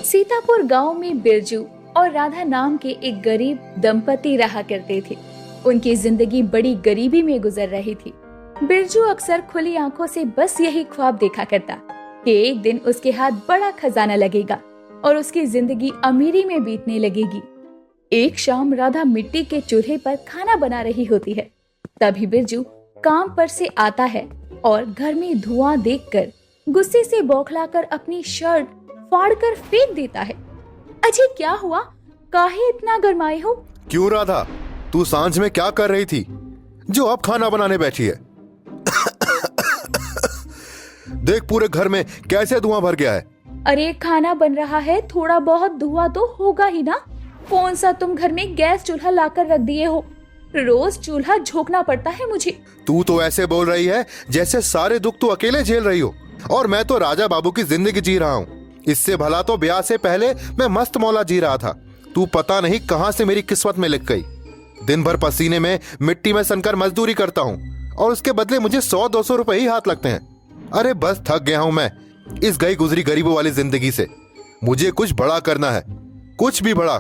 सीतापुर गांव में बिरजू और राधा नाम के एक गरीब दंपति रहा करते थे। उनकी जिंदगी बड़ी गरीबी में गुजर रही थी। बिरजू अक्सर खुली आंखों से बस यही ख्वाब देखा करता कि एक दिन उसके हाथ बड़ा खजाना लगेगा और उसकी जिंदगी अमीरी में बीतने लगेगी। एक शाम राधा मिट्टी के चूल्हे पर खाना बना रही होती है। तभी बिरजू काम पर से आता है और घर में धुआं देखकर गुस्से से बौखलाकर अपनी शर्ट फाड़कर फेंक देता है। अजी क्या हुआ? काहे इतना गरमाए हो? क्यों राधा, तू सांझ में क्या कर रही थी जो अब खाना बनाने बैठी है? देख पूरे घर में कैसे धुआं भर गया है। अरे खाना बन रहा है, थोड़ा बहुत धुआं तो होगा ही ना। कौन सा तुम घर में गैस चूल्हा लाकर रख दिए हो? रोज चूल्हा झोंकना पड़ता है मुझे। तू तो ऐसे बोल रही है जैसे सारे दुख तू अकेले झेल रही हो, और मैं तो राजा बाबू की जिंदगी जी रहा हूँ। इससे भला तो ब्याह से पहले मैं मस्त मौला जी रहा था। तू पता नहीं कहां से मेरी किस्मत में लिख गई। दिन भर पसीने में मिट्टी में सनकर मजदूरी करता हूँ और उसके बदले मुझे 100-200 रुपए ही हाथ लगते हैं। अरे बस थक गया हूं मैं इस गई गुजरी गरीबों वाली जिंदगी से। मुझे कुछ बड़ा करना है, कुछ भी बड़ा।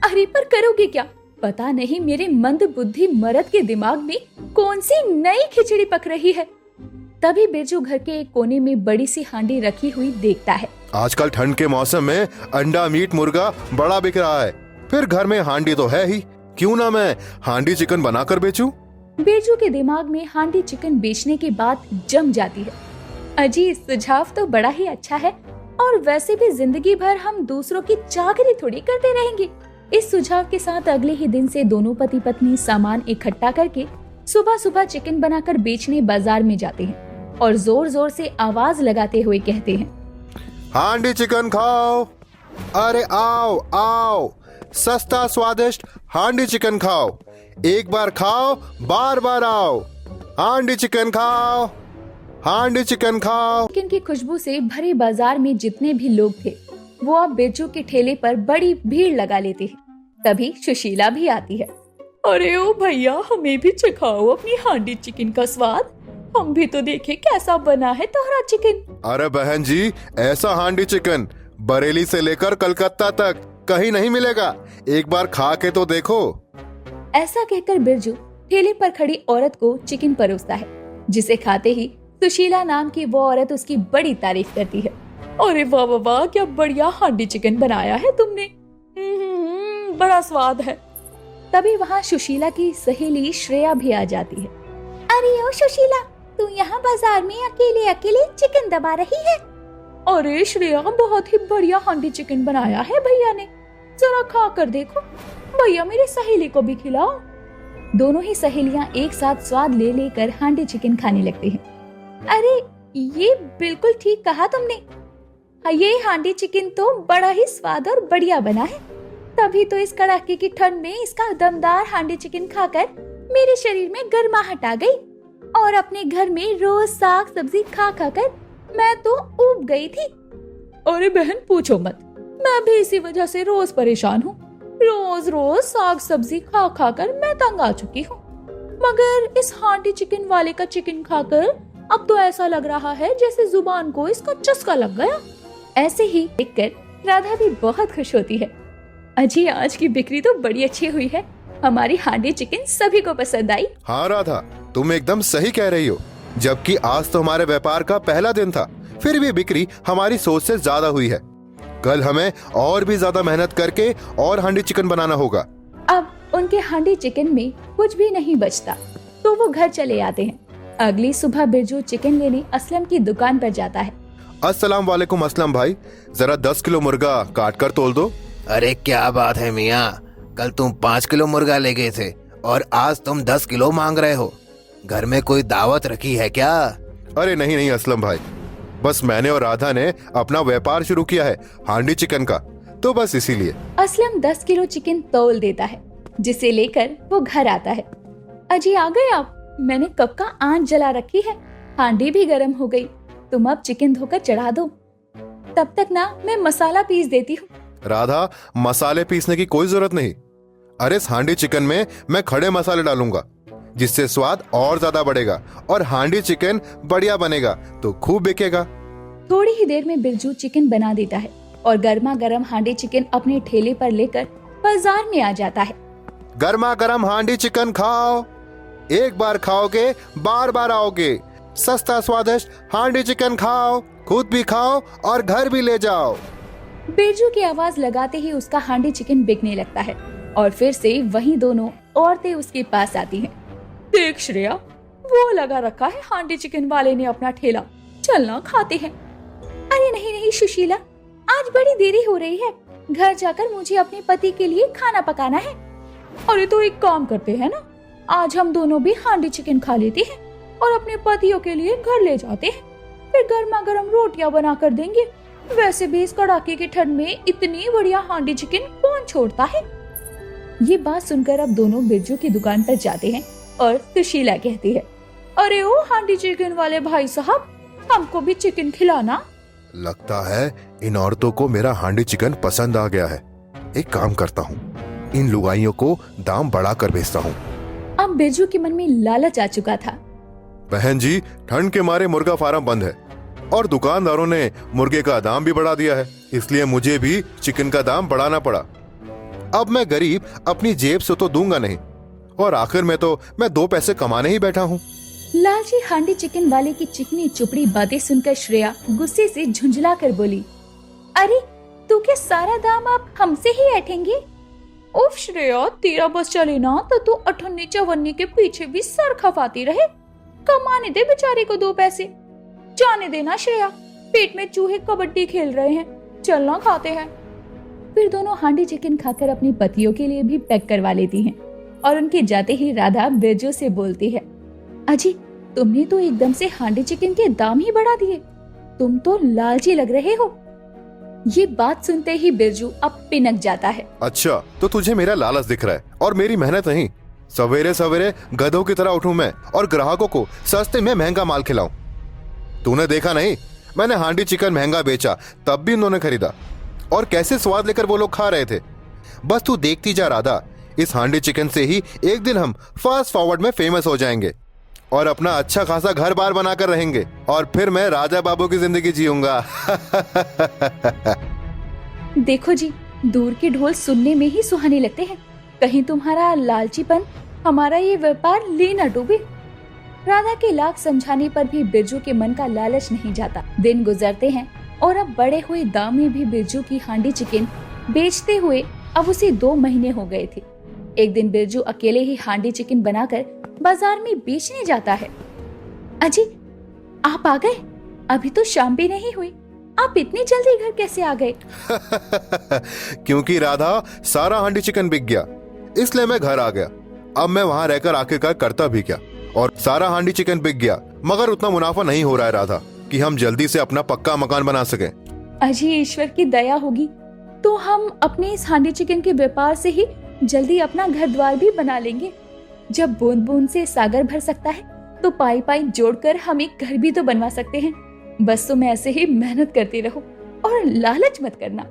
अरे पर करोगे क्या? पता नहीं मेरे मंद बुद्धि मर्द के दिमाग में कौन सी नई खिचड़ी पक रही है। तभी बिरजू घर के एक कोने में बड़ी सी हांडी रखी हुई देखता है। आजकल ठंड के मौसम में अंडा मीट मुर्गा बड़ा बिक रहा है, फिर घर में हांडी तो है ही, क्यों ना मैं हांडी चिकन बनाकर बेचूं? बिरजू के दिमाग में हांडी चिकन बेचने की बात जम जाती है। अजी सुझाव तो बड़ा ही अच्छा है, और वैसे भी जिंदगी भर हम दूसरों की चाकरी थोड़ी करते रहेंगे। इस सुझाव के साथ अगले ही दिन से दोनों पति पत्नी सामान इकट्ठा करके सुबह सुबह चिकन बनाकर बेचने बाजार में जाते हैं और जोर जोर से आवाज लगाते हुए कहते हैं, हांडी चिकन खाओ, अरे आओ आओ, सस्ता स्वादिष्ट हांडी चिकन खाओ, एक बार खाओ बार बार आओ, हांडी चिकन खाओ, हांडी चिकन खाओ। चिकन की खुशबू से भरे बाजार में जितने भी लोग थे वो अब बिरजू के ठेले पर बड़ी भीड़ लगा लेते हैं। तभी सुशीला भी आती है। अरे ओ भैया, हमें भी चखाओ अपनी हांडी चिकन का स्वाद, हम भी तो देखें कैसा बना है तुम्हारा चिकन। अरे बहन जी, ऐसा हांडी चिकन बरेली से लेकर कलकत्ता तक कहीं नहीं मिलेगा, एक बार खा के तो देखो। ऐसा कहकर बिरजू ठेले पर खड़ी औरत को चिकन परोसता है, जिसे खाते ही सुशीला नाम की वो औरत उसकी बड़ी तारीफ करती है। अरे वाह वाह वाह, क्या बढ़िया हांडी चिकन बनाया है तुमने, बड़ा स्वाद है। तभी वहाँ सुशीला की सहेली श्रेया भी आ जाती है। अरे ओ सुशीला, तू यहाँ बाजार में अकेले अकेले चिकन दबा रही है? अरे श्रेया, बहुत ही बढ़िया हांडी चिकन बनाया है भैया ने, जरा खा कर देखो। भैया मेरी सहेली को भी खिलाओ। दोनों ही सहेलियां एक साथ स्वाद ले लेकर हांडी चिकन खाने लगते हैं। अरे ये बिल्कुल ठीक कहा तुमने, ये हांडी चिकन तो बड़ा ही स्वाद और बढ़िया बना है। तभी तो इस कड़ाके की ठंड में इसका दमदार हांडी चिकन खाकर मेरे शरीर में गर्माहट आ गई, और अपने घर में रोज साग सब्जी खा खा कर मैं तो ऊब गई थी। अरे बहन पूछो मत, मैं भी इसी वजह से रोज परेशान हूँ। रोज रोज साग सब्जी खा खा कर मैं तंग आ चुकी हूँ, मगर इस हांडी चिकन वाले का चिकन खाकर अब तो ऐसा लग रहा है जैसे जुबान को इसका चस्का लग गया। ऐसे ही देखकर राधा भी बहुत खुश होती है। अजी आज की बिक्री तो बड़ी अच्छी हुई है, हमारी हांडी चिकन सभी को पसंद आई। हाँ राधा, तुम एकदम सही कह रही हो। जबकि आज तो हमारे व्यापार का पहला दिन था, फिर भी बिक्री हमारी सोच से ज्यादा हुई है। कल हमें और भी ज्यादा मेहनत करके और हांडी चिकन बनाना होगा। अब उनके हांडी चिकन में कुछ भी नहीं बचता, तो वो घर चले आते हैं। अगली सुबह बिरजू चिकन लेने असलम की दुकान पर जाता है। अस्सलाम वालेकुम असलम भाई, जरा 10 किलो मुर्गा काट कर तोल दो। अरे क्या बात है मियाँ, कल तुम 5 किलो मुर्गा ले गए थे और आज तुम 10 किलो मांग रहे हो। घर में कोई दावत रखी है क्या? अरे नहीं नहीं असलम भाई, बस मैंने और राधा ने अपना व्यापार शुरू किया है हांडी चिकन का, तो बस इसीलिए। असलम 10 किलो चिकन तौल देता है, जिसे लेकर वो घर आता है। अजी आ गए आप? मैंने कब का आंच जला रखी है, हांडी भी गर्म हो गई, तुम अब चिकन धोकर चढ़ा दो, तब तक ना मैं मसाला पीस देती हूँ। राधा, मसाले पीसने की कोई जरूरत नहीं। अरे इस हांडी चिकन में मैं खड़े मसाले डालूंगा, जिससे स्वाद और ज्यादा बढ़ेगा और हांडी चिकन बढ़िया बनेगा तो खूब बिकेगा। थोड़ी ही देर में बिरजू चिकन बना देता है और गर्मा गर्म हांडी चिकन अपने ठेले पर लेकर बाजार में आ जाता है। गर्मा गर्म हांडी चिकन खाओ, एक बार खाओगे बार बार आओगे। सस्ता स्वादिष्ट हांडी चिकन खाओ, खुद भी खाओ और घर भी ले जाओ। बिरजू की आवाज लगाते ही उसका हांडी चिकन बिकने लगता है और फिर से वही दोनों औरतें उसके पास आती हैं। देख श्रेया, वो लगा रखा है हांडी चिकन वाले ने अपना ठेला, चलना खाते हैं। अरे नहीं नहीं सुशीला, आज बड़ी देरी हो रही है, घर जाकर मुझे अपने पति के लिए खाना पकाना है। अरे तो एक काम करते हैं ना, आज हम दोनों भी हांडी चिकन खा लेते हैं और अपने पतियों के लिए घर ले जाते हैं, फिर गर्मा गर्म रोटियां बना कर देंगे। वैसे भी इस कड़ाके की ठंड में इतनी बढ़िया हांडी चिकन कौन छोड़ता है। ये बात सुनकर अब दोनों बिरजू की दुकान पर जाते हैं और सुशीला कहती है, अरे ओ हांडी चिकन वाले भाई साहब, हमको भी चिकन खिलाना। लगता है इन औरतों को मेरा हांडी चिकन पसंद आ गया है। एक काम करता हूँ, इन लुगाइयों को दाम बढ़ा कर बेचता हूँ। अब बिरजू के मन में लालच आ चुका था। बहन जी, ठंड के मारे मुर्गा फार्म बंद है और दुकानदारों ने मुर्गे का दाम भी बढ़ा दिया है, इसलिए मुझे भी चिकन का दाम बढ़ाना पड़ा। अब मैं गरीब अपनी जेब से तो दूंगा नहीं, और आखिर में तो मैं 2 पैसे कमाने ही बैठा हूँ। लालची हांडी चिकन वाले की चिकनी चुपड़ी बातें सुनकर श्रेया गुस्से से झुंझला कर बोली, अरे तू क्या सारा दाम आप हमसे ही ऐठेंगे? उफ श्रेया, तेरा बस चले ना तो तू अठन्नी चवन्नी के पीछे भी सर खपाती रहे। कमाने दे बेचारे को 2 पैसे। जाने देना श्रेया, पेट में चूहे कबड्डी खेल रहे हैं, चलना खाते हैं। फिर दोनों हांडी चिकन खाकर अपने पतियों के लिए भी पैक करवा लेती हैं और उनके जाते ही राधा बिरजू से बोलती है, अजी तुमने तो एकदम से हांडी चिकन के दाम ही बढ़ा दिए, तुम तो लालची लग रहे हो। ये बात सुनते ही बिरजू अब पिनक जाता है। अच्छा, तो तुझे मेरा लालच दिख रहा है और मेरी मेहनत नहीं। सवेरे सवेरे गधों की तरह उठूं मैं और ग्राहकों को सस्ते में महंगा माल खिलाऊं। तूने देखा नहीं, मैंने हांडी चिकन महंगा बेचा तब भी उन्होंने खरीदा, और कैसे स्वाद लेकर वो लोग खा रहे थे। बस तू देखती जा राधा, इस हांडी चिकन से ही एक दिन हम फास्ट फॉरवर्ड में फेमस हो जाएंगे और अपना अच्छा खासा घर बार बनाकर रहेंगे, और फिर मैं राजा बाबू की जिंदगी जीऊंगा। देखो जी, दूर के ढोल सुनने में ही सुहाने लगते हैं, कहीं तुम्हारा लालचीपन हमारा ये व्यापार ले न डूबे। राधा के लाख समझाने पर भी बिरजू के मन का लालच नहीं जाता। दिन गुजरते हैं और अब बढ़े हुए दाम में भी बिरजू की हांडी चिकन बेचते हुए अब उसे 2 महीने हो गए थे। एक दिन बिरजू अकेले ही हांडी चिकन बनाकर बाजार में बेचने जाता है। अजी आप आ गए, अभी तो शाम भी नहीं हुई, आप इतनी जल्दी घर कैसे आ गए? क्योंकि राधा सारा हांडी चिकन बिक गया, इसलिए मैं घर आ गया। अब मैं वहाँ रहकर आखिरकार करता भी क्या, और सारा हांडी चिकन बिक गया, मगर उतना मुनाफा नहीं हो रहा है राधा कि हम जल्दी से अपना पक्का मकान बना सकें। अजी ईश्वर की दया होगी तो हम अपने इस हांडी चिकन के व्यापार से ही जल्दी अपना घर द्वार भी बना लेंगे। जब बूंद बूंद से सागर भर सकता है तो पाई पाई जोड़कर हम एक घर भी तो बनवा सकते हैं। बस तुम ऐसे ही मेहनत करते रहो और लालच मत करना।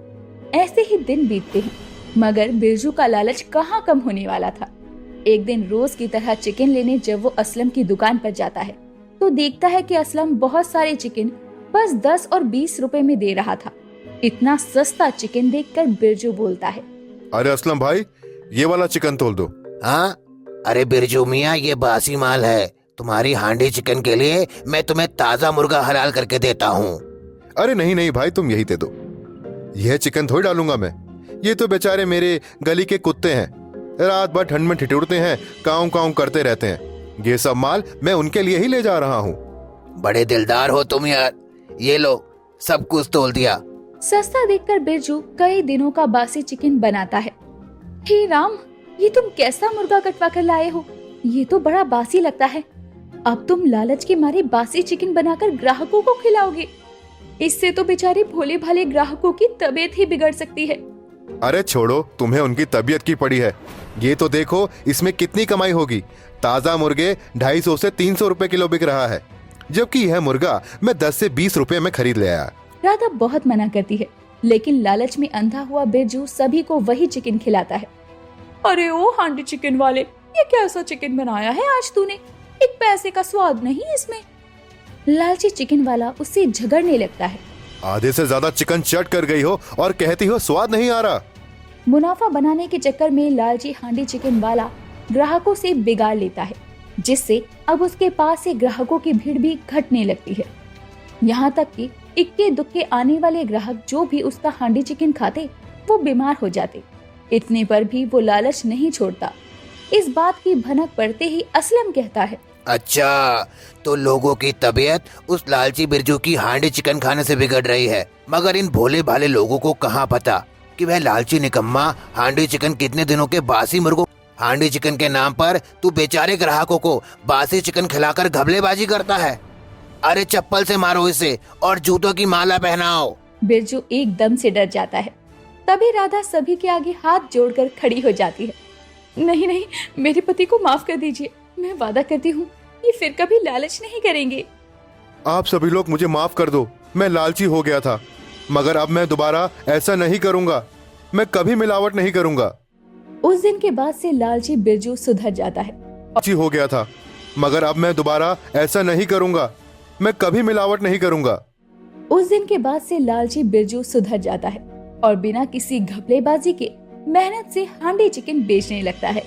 ऐसे ही दिन बीतते हैं, मगर बिरजू का लालच कहाँ कम होने वाला था। एक दिन रोज की तरह चिकन लेने जब वो असलम की दुकान पर जाता है तो देखता है कि असलम बहुत सारे चिकन बस 10 और 20 रुपए में दे रहा था। इतना सस्ता चिकन देखकर बिरजू बोलता है, अरे असलम भाई, ये वाला चिकन तोल दो। हाँ, अरे बिरजू मियाँ, ये बासी माल है। तुम्हारी हांडी चिकन के लिए मैं तुम्हें ताजा मुर्गा हलाल करके देता हूँ। अरे नहीं नहीं भाई, तुम यही दे दो। यह चिकन थोड़ी डालूंगा मैं, ये तो बेचारे मेरे गली के कुत्ते हैं, रात भर ठंड में ठिठुरते हैं, काऊ काऊ करते रहते हैं। ये सब माल मैं उनके लिए ही ले जा रहा हूँ। बड़े दिलदार हो तुम यार, ये लो सब कुछ तोल दिया। सस्ता देखकर बिरजू कई दिनों का बासी चिकन बनाता है। हे राम, ये तुम कैसा मुर्गा कटवा कर लाए हो, ये तो बड़ा बासी लगता है। अब तुम लालच के मारे बासी चिकन बनाकर ग्राहकों को खिलाओगे, इससे तो बेचारे भोले भाले ग्राहकों की तबीयत ही बिगड़ सकती है। अरे छोड़ो, तुम्हें उनकी तबीयत की पड़ी है। ये तो देखो इसमें कितनी कमाई होगी। ताजा मुर्गे 250 से 300 रुपए किलो बिक रहा है, जबकि यह मुर्गा मैं 10 से 20 रुपए में खरीद ले आया। राधा बहुत मना करती है, लेकिन लालच में अंधा हुआ बिरजू सभी को वही चिकन खिलाता है। अरे ओ हांडी चिकन वाले, ये कैसा चिकन बनाया है आज तूने, एक पैसे का स्वाद नहीं इसमें। लालची चिकन वाला उससे झगड़ने लगता है। आधे से ज्यादा चिकन चट कर गई हो और कहती हो स्वाद नहीं आ रहा। मुनाफा बनाने के चक्कर में लालची हांडी चिकन वाला ग्राहकों से बिगाड़ लेता है, जिससे अब उसके पास से ग्राहकों की भीड़ भी घटने लगती है। यहाँ तक कि इक्के दुक्के आने वाले ग्राहक जो भी उसका हांडी चिकन खाते वो बीमार हो जाते। इतने पर भी वो लालच नहीं छोड़ता। इस बात की भनक पड़ते ही असलम कहता है, अच्छा, तो लोगों की तबीयत उस लालची बिरजू की हांडी चिकन खाने से बिगड़ रही है, मगर इन भोले भाले लोगों को कहाँ पता कि वह लालची निकम्मा हांडी चिकन कितने दिनों के बासी मुर्गों हांडी चिकन के नाम पर तू बेचारे ग्राहकों को बासी चिकन खिलाकर घबलेबाजी करता है। अरे चप्पल से मारो इसे और जूतों की माला पहनाओ। बिरजू एकदम से डर जाता है। तभी राधा सभी के आगे हाथ जोड़कर खड़ी हो जाती है। नहीं नहीं, मेरे पति को माफ कर दीजिए। मैं वादा करती हूँ ये फिर कभी लालच नहीं करेंगे। आप सभी लोग मुझे माफ कर दो। मैं लालची हो गया था, मगर अब मैं दोबारा ऐसा नहीं करूंगा। मैं कभी मिलावट नहीं करूंगा। उस दिन के बाद से लालची बिरजू सुधर जाता है। लालची हो गया था, मगर अब मैं दोबारा ऐसा नहीं करूंगा। मैं कभी मिलावट नहीं करूंगा। उस दिन के बाद से लालची बिरजू सुधर जाता है और बिना किसी घपलेबाजी के मेहनत से हांडी चिकन बेचने लगता है।